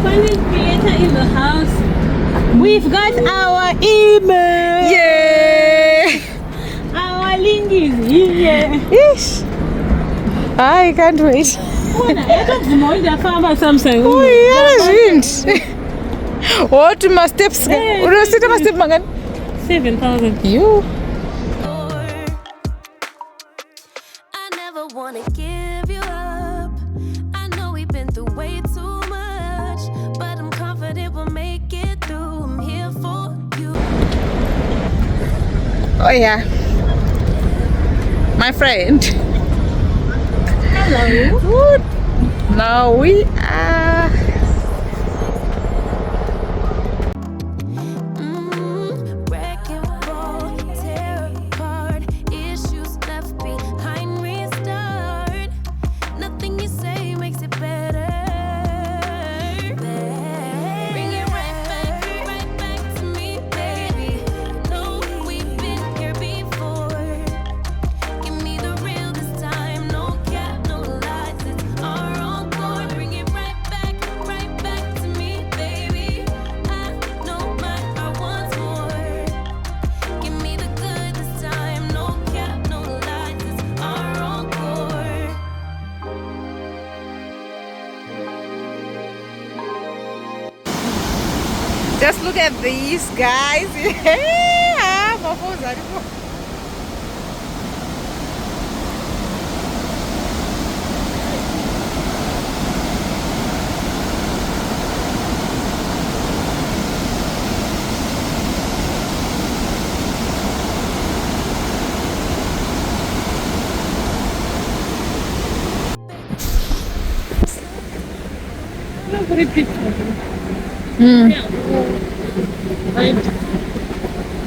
Content creator in the house. We've got our email. Yeah. Our link is here. Ish. I can't wait. Oh, yeah, what my steps? My step 7,000. You. I never wanna give you up. I know we've been through way too much, but I'm confident we'll make it through. I'm here for you. Oh yeah. My friend. Hello. Good. Now we are. Wrecking ball, tear apart, issues left behind, restart. Nothing you say makes it better. Bring it right back to me, baby. No, we've been here before. Give me the real this time, no cap, no lies, it's our own core. Bring it right back to me, baby. I know my heart wants more. Give me the good this time, no cap, no lies, it's our own core. Just look at these guys. Yeah. My phone's out.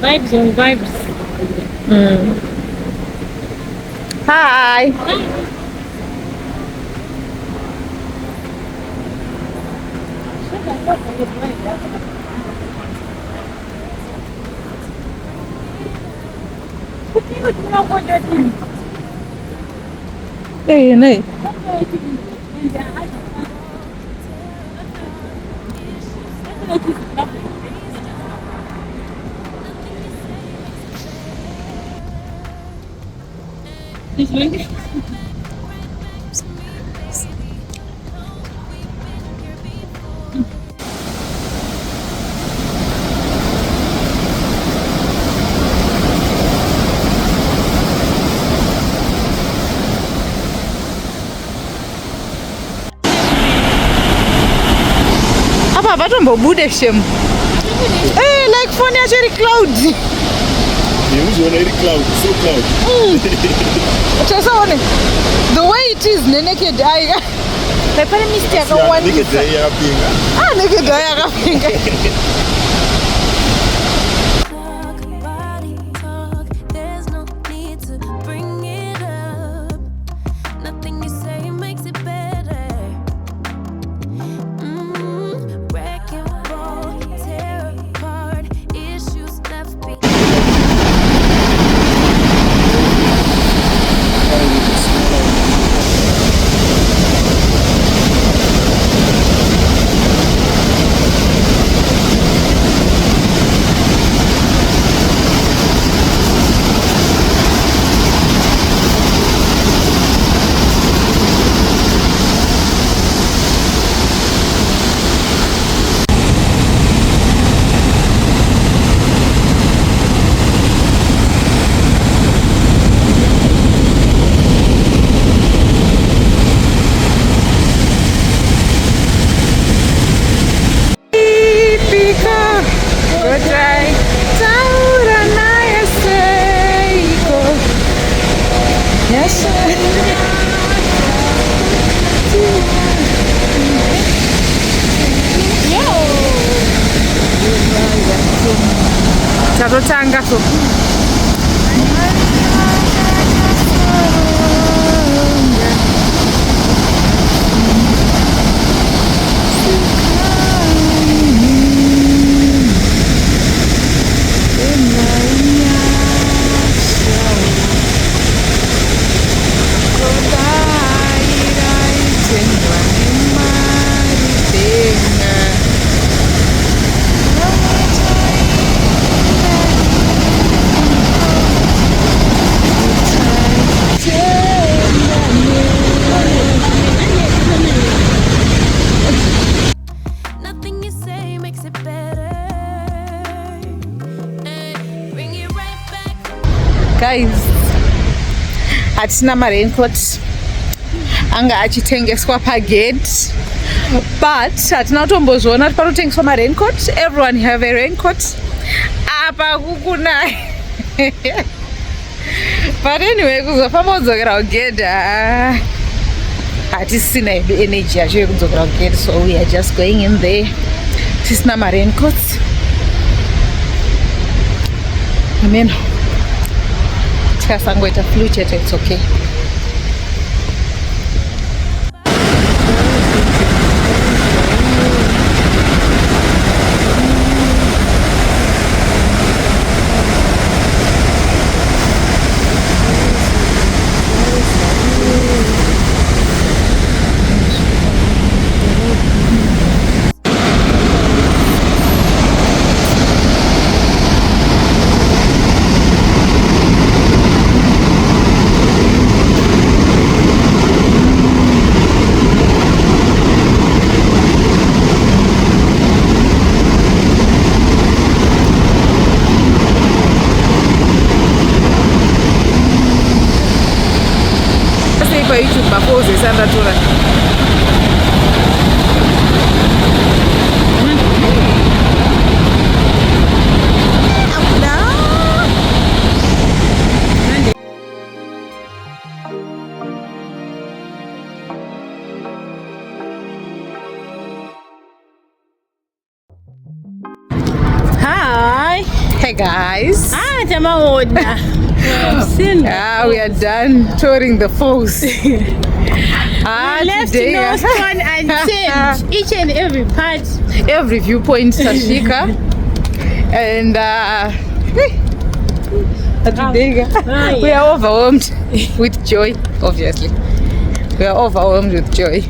Vibes on vibes. Hi. Hey, hey. Apa vatombobude shemu. Hey, like phone yacho iri cloudy. Usually iri cloud, so cloud. Uchasaone the way it is naked eye. Pane mist yakawandisa. Naked eye yakapinga. Naked eye yakapinga. Talk, body talk, there's no need to bring it up. Nothing you say makes it better. Wrecking ball, tear apart, issues left behind. Tatotanga so. guys, hatina ma-raincoat anga achitengeswa pagate, but hatina kutombozviona kuti panotengeswa ma-raincoat. Everyone have a raincoat. Apa kukunaya. But anyway, kuzofamba kudzokera kugedha hatisina energy yacho yekudzokera kugedha, so we are just going in there tisina ma-raincoats. Amen. Tikasangoita flu chete, it's okay. YouTube mapozi sana tuna. Hi. Hey guys. Jamaoda. We are done touring the falls. Left today, no stone unturned. Each and every part, every viewpoint Tashika. And today we are overwhelmed with joy. Obviously, we are overwhelmed with joy.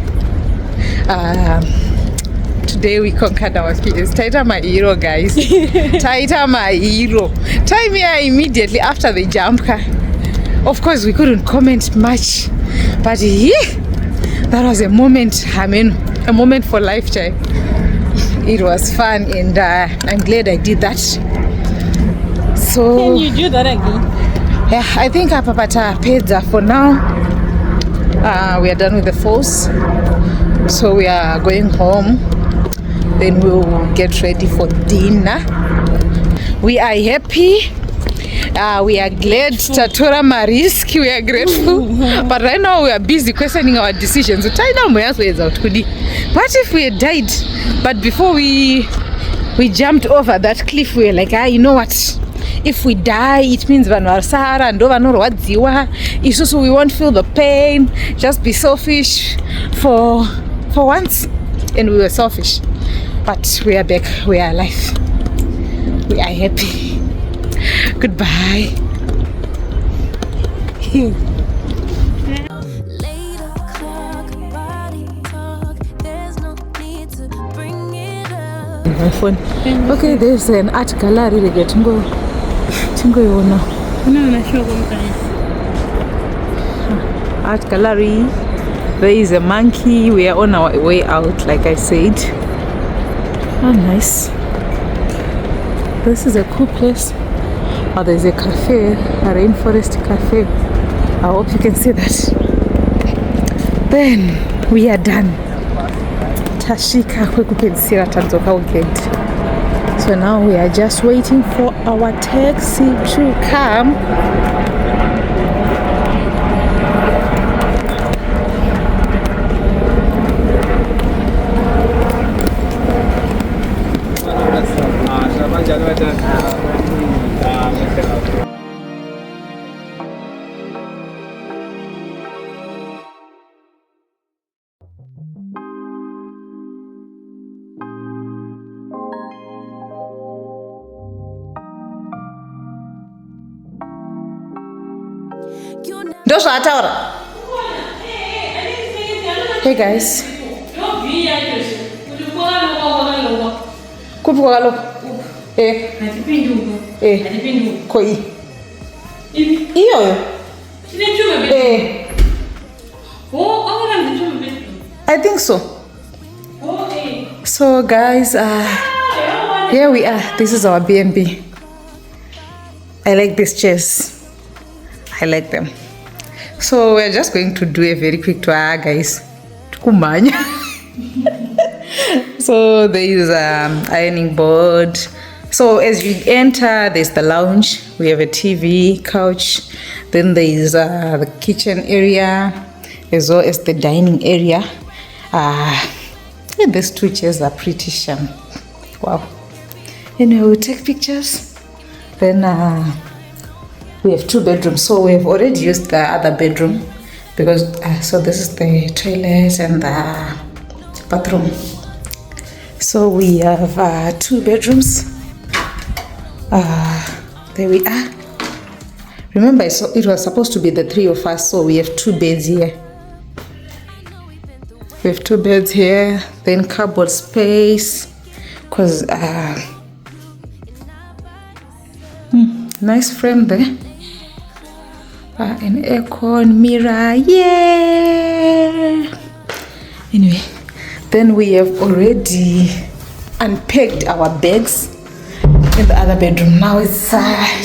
Today we conquered our fears. Taita my hero, guys. Taita my hero. Time here immediately after the jump. Of course, we couldn't comment much, but yeah, that was a moment. I mean, a moment for lifetime. It was fun, and I'm glad I did that. So can you do that again? Yeah, I think I papata pizza for now. We are done with the falls, so we are going home. Then we'll get ready for dinner. We are happy. We are glad tatora marisk. We are grateful. But right now we are busy questioning our decisions. What if we had died? But before we jumped over that cliff, we were like, you know what? If we die, it means vanosara and vanorwadziwa. It's also we won't feel the pain. Just be selfish for once. And we were selfish. But we are back. We are alive. We are happy. Goodbye. Later, clock, body talk. There's no need to bring it up. My phone. Okay, there's an art gallery. Tingo yona. Art gallery. There is a monkey. We are on our way out, like I said. Oh, nice. This is a cool place. Oh, there's a cafe, a rainforest cafe. I hope you can see that. Then we are done. Tashika kwekupedzisira tadzoka kugedhi. So now we are just waiting for our taxi to come. Hey guys. Kupi kwa kalo? Koi. Iyo. I think so. So guys, here we are. This is our B&B. I like these chairs. I like them. So we're just going to do a very quick tour, guys. Tukumanya. So there is ironing board. So as you enter, there's the lounge. We have a TV, couch. Then there is the kitchen area, as well as the dining area. These two chairs are pretty sham. Wow. Anyway, we'll take pictures. Then we have 2 bedrooms. So we have already used the other bedroom because so this is the toilet and the bathroom. So we have 2 bedrooms. There we are. Remember, it was supposed to be the 3 of us, so we have 2 beds here. We have 2 beds here, then cupboard space, because nice frame there. An aircon, mirror, yeah. Anyway, then we have already unpacked our bags in the other bedroom. Now it's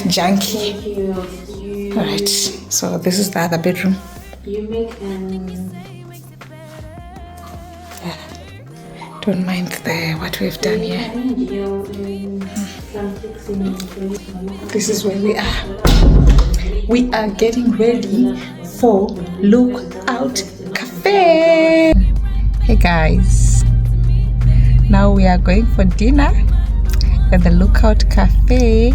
junky. Alright, so this is the other bedroom. You make Don't mind what we've done here. This is where we are. We are getting ready for Lookout Cafe. Hey guys, now we are going for dinner at the Lookout Cafe.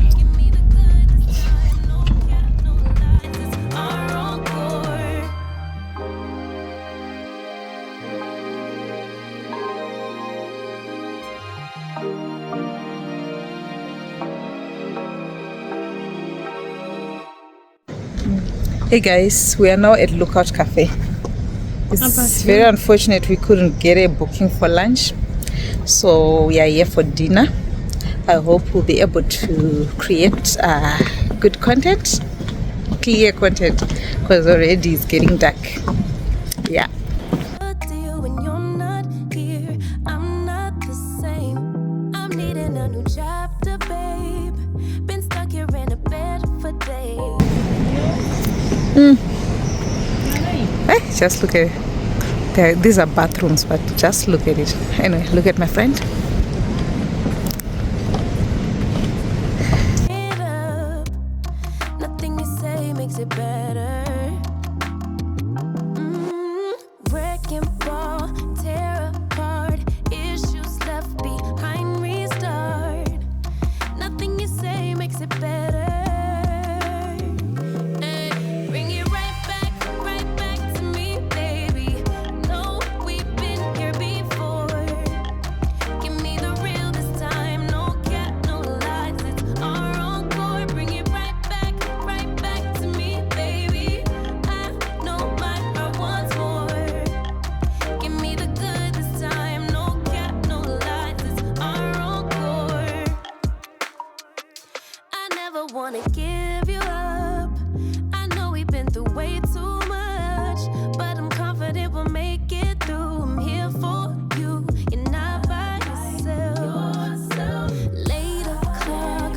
Hey guys, we are now at Lookout Cafe. It's very unfortunate we couldn't get a booking for lunch, so we are here for dinner. I hope we'll be able to create good content, clear content, because already it's getting dark. Yeah. Just look at it. These are bathrooms, but just look at it. Anyway, look at my friend. Nothing you say makes it better. Wreck and fall, tear apart, issues left behind, restart. Nothing you say makes it better. Wanna give you up. I know we've been through way too much, but I'm confident we'll make it through. I'm here for you. You're not by yourself. Later clock.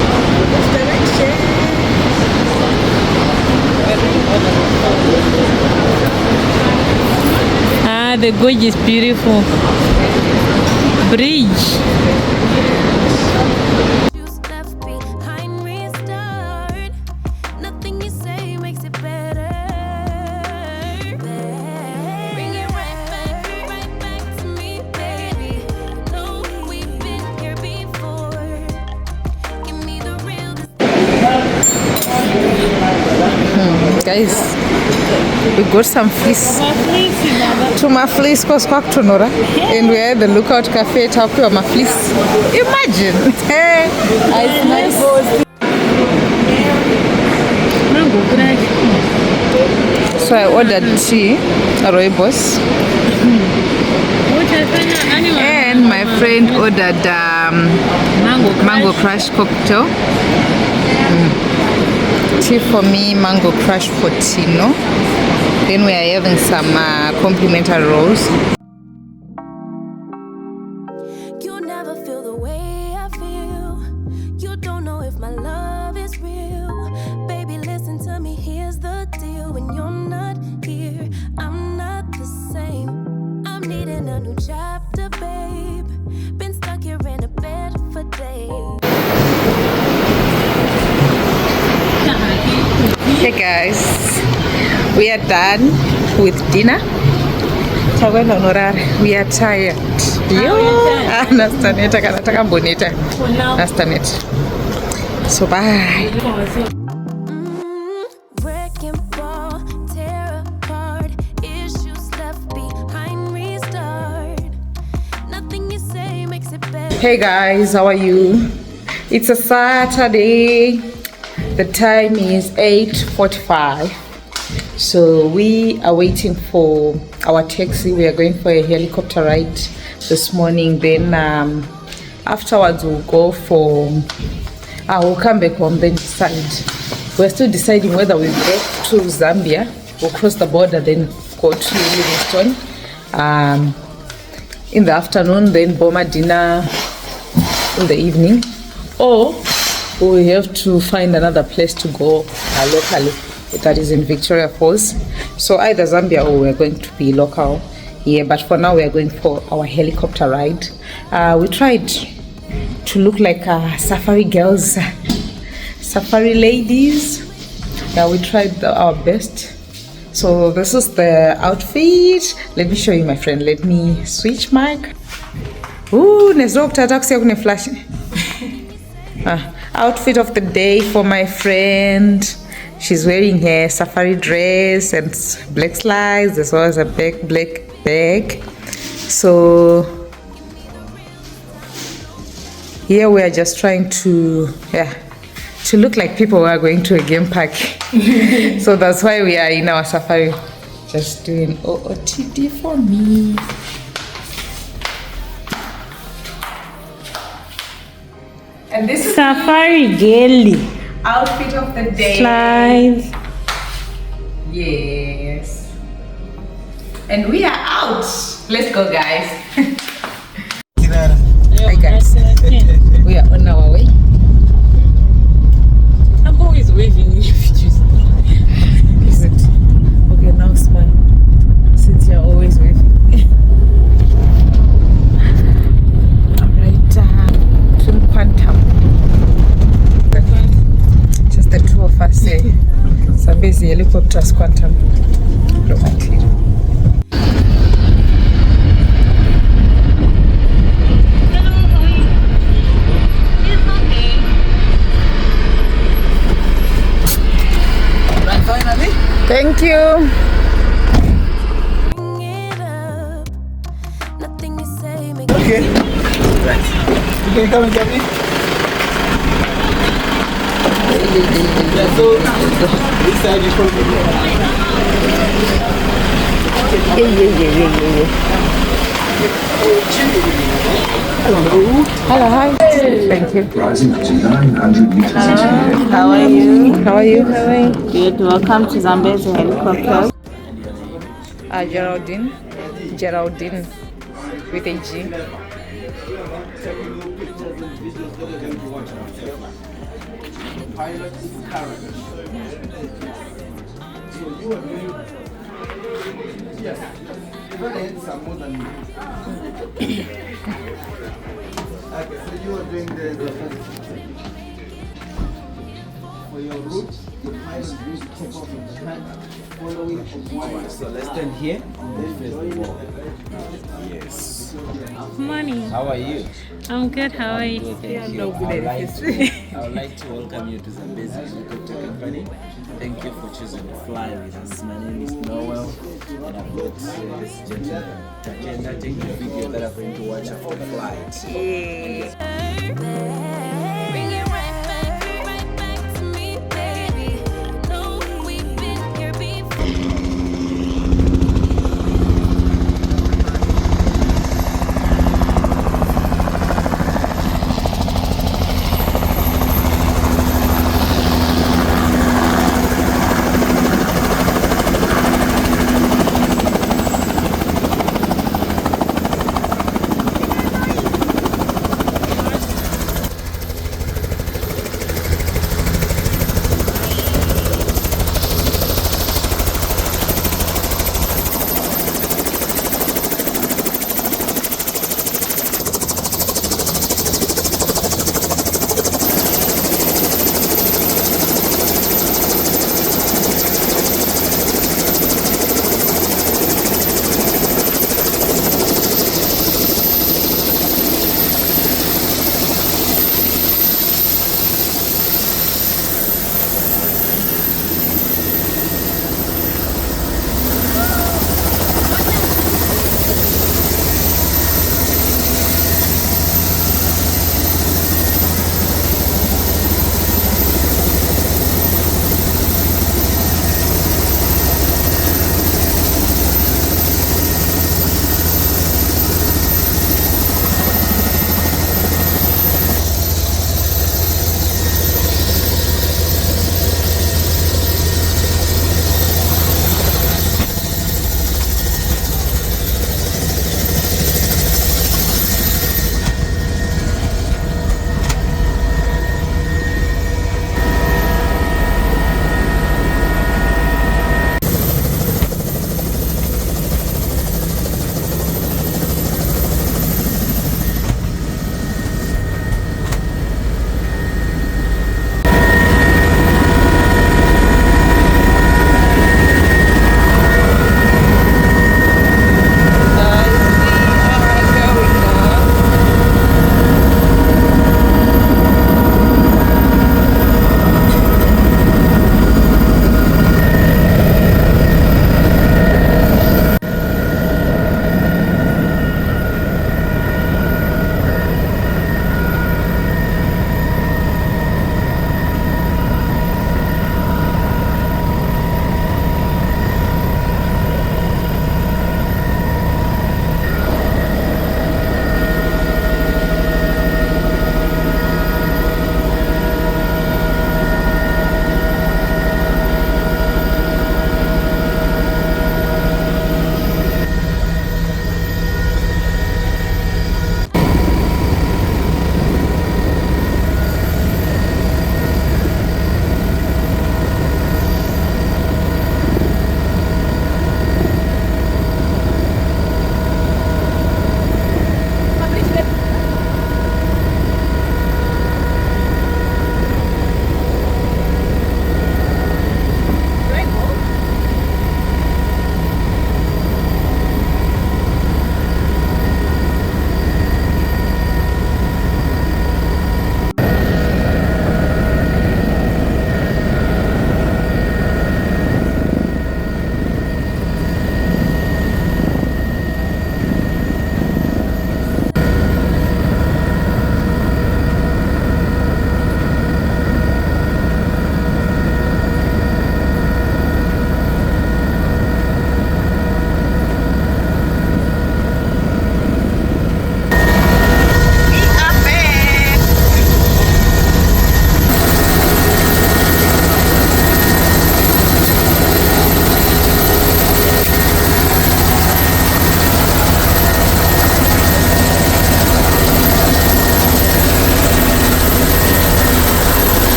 the godge is beautiful. Bridge. Guys, we got some fleece. Tuma fleece cost kwakutonora, and we are at the Lookout Cafe. Tapiwa ma fleece. Imagine. Hey, it's nice. So I ordered tea, rooibos, and my friend ordered mango crush cocktail. Tea for me, mango crush for Tino. Then we are having some complimentary rolls. You never feel the way I feel. You don't know if my love is real. Baby, listen to me, here's the deal. new chapter, babe. Been stuck here in a bed for days. Hey guys, we are done with dinner. We are tired. Nastaneta kanataka bonita. Nastaneta. So bye. Wrecking ball, tear apart, issues left behind, restart. Nothing you say makes it better. Hey guys, how are you? It's a Saturday. The time is 8:45. So we are waiting for our taxi. We are going for a helicopter ride this morning. Then afterwards we'll go for we'll come back home, then decide. We're still deciding whether we'll go to Zambia or cross the border, then go to Livingstone in the afternoon, then Boma dinner in the evening, or we have to find another place to go locally, that is in Victoria Falls. So either Zambia or we're going to be local here, but for now we are going for our helicopter ride. We tried to look like safari girls, safari ladies. Yeah, we tried our best. So this is the outfit. Let me show you, my friend. Let me switch mic. Ooh, flash. Outfit of the day for my friend. She's wearing her safari dress and black slides as well as a black bag. So here we are just trying to look like people who are going to a game park. So that's why we are in our safari, just doing OOTD for me. And this is Safari girly. outfit of the day. Slides. Yes. And we are out. Let's go, guys. Hi guys. We are on our way. I'm always waving in your videos. Is it? Okay, now smile. Since you're always waving. Alright, Trim Quantum. Just the two of us. Zambezi helicopters Quantum. Romantic. Thank you. Bring it up. Nothing you say makes Okay. Right. You can come and get me. Yeah, so this side is probably Hello, hi. Thank you. Rising up to 900 meters. How are you? How are you? Good. Welcome to Zambezi helicopter. Geraldine with a G. Okay, so you are doing the for your route, the pilot will take off in the hand, following a wire. So let's stand here and then face the wall. Yes. Money. How are you? I'm good. How are you? Good, thank you. I would like to welcome you to Zambezi Helicopter Company. Thank you for choosing to fly with us. My name is Noel, and I've got this gentleman, Takenda, taking a video that I'm going to watch after the flight. Bring it right back to me, baby. No, we've been here before.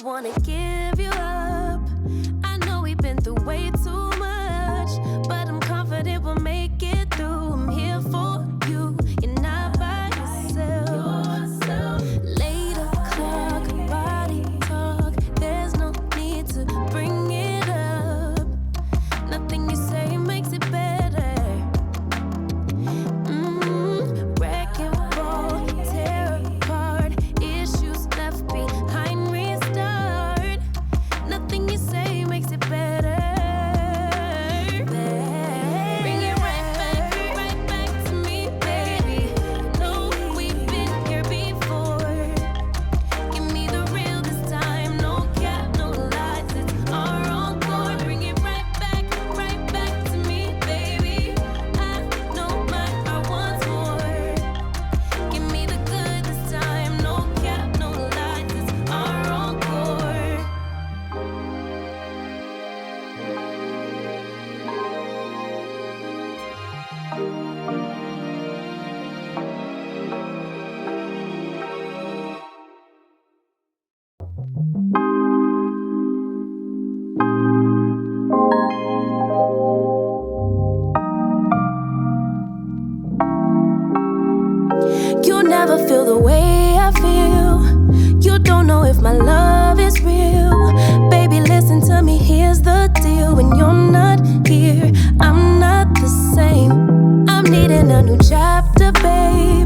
wanna give you up. I know we've been through way too much, but I'm confident we'll make it through. I'm here for you, you're not by yourself. Later, clock, body talk. There's no need to bring it up. Nothing you say makes it better. Wreck and roll, tear apart, issues left behind, restart. Nothing you say makes it better. Bring it right back to me, baby. No, we've been here before. Give me the real this time, no cap, no lies, it's our encore. Bring it right back to me, baby. I know my heart wants more. Give me the good this time, no cap, no lies, it's our encore. You never feel the way I feel. You don't know if my love is real. Baby, listen to me, here's the deal. When you're not here, I'm not the same. I'm needing a new chapter, babe.